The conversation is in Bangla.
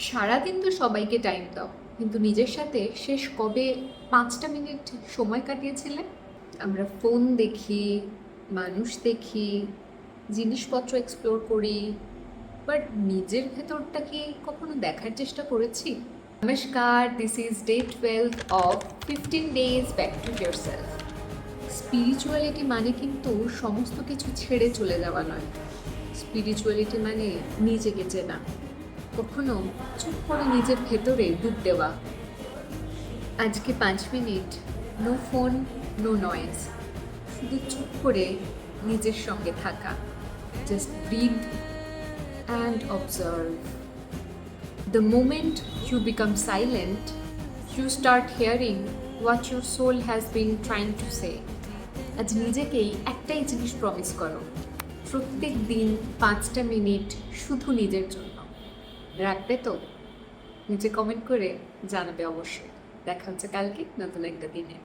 সারাদিন তো সবাইকে টাইম দাও, কিন্তু নিজের সাথে শেষ কবে 5টা মিনিট সময় কাটিয়েছিলে? আমরা ফোন দেখি, মানুষ দেখি, জিনিসপত্র এক্সপ্লোর করি, বাট নিজের ভেতরটা কি কখনো দেখার চেষ্টা করেছি? নমস্কার, this is day 12 of 15 days back to your self. Spirituality মানে কিন্তু সমস্ত কিছু ছেড়ে চলে যাওয়া নয়। স্পিরিচুয়ালিটি মানে নিজেকে চেনা, কখনো চুপ করে নিজের ভেতরে ডুব দেওয়া। আজকে 5 minute, no phone, no noise, শুধু চুপ করে নিজের সঙ্গে থাকা। Just breathe and observe. The moment you become silent, you start hearing what your soul has been trying to say. আজ নিজেকেই একটাই জিনিস প্রমিস করো, প্রত্যেক দিন 5টা মিনিট শুধু নিজের জন্য। রাখবে তো? নিচে কমেন্ট করে জানাবে অবশ্যই। দেখা হচ্ছে কালকে নতুন একটা দিনে।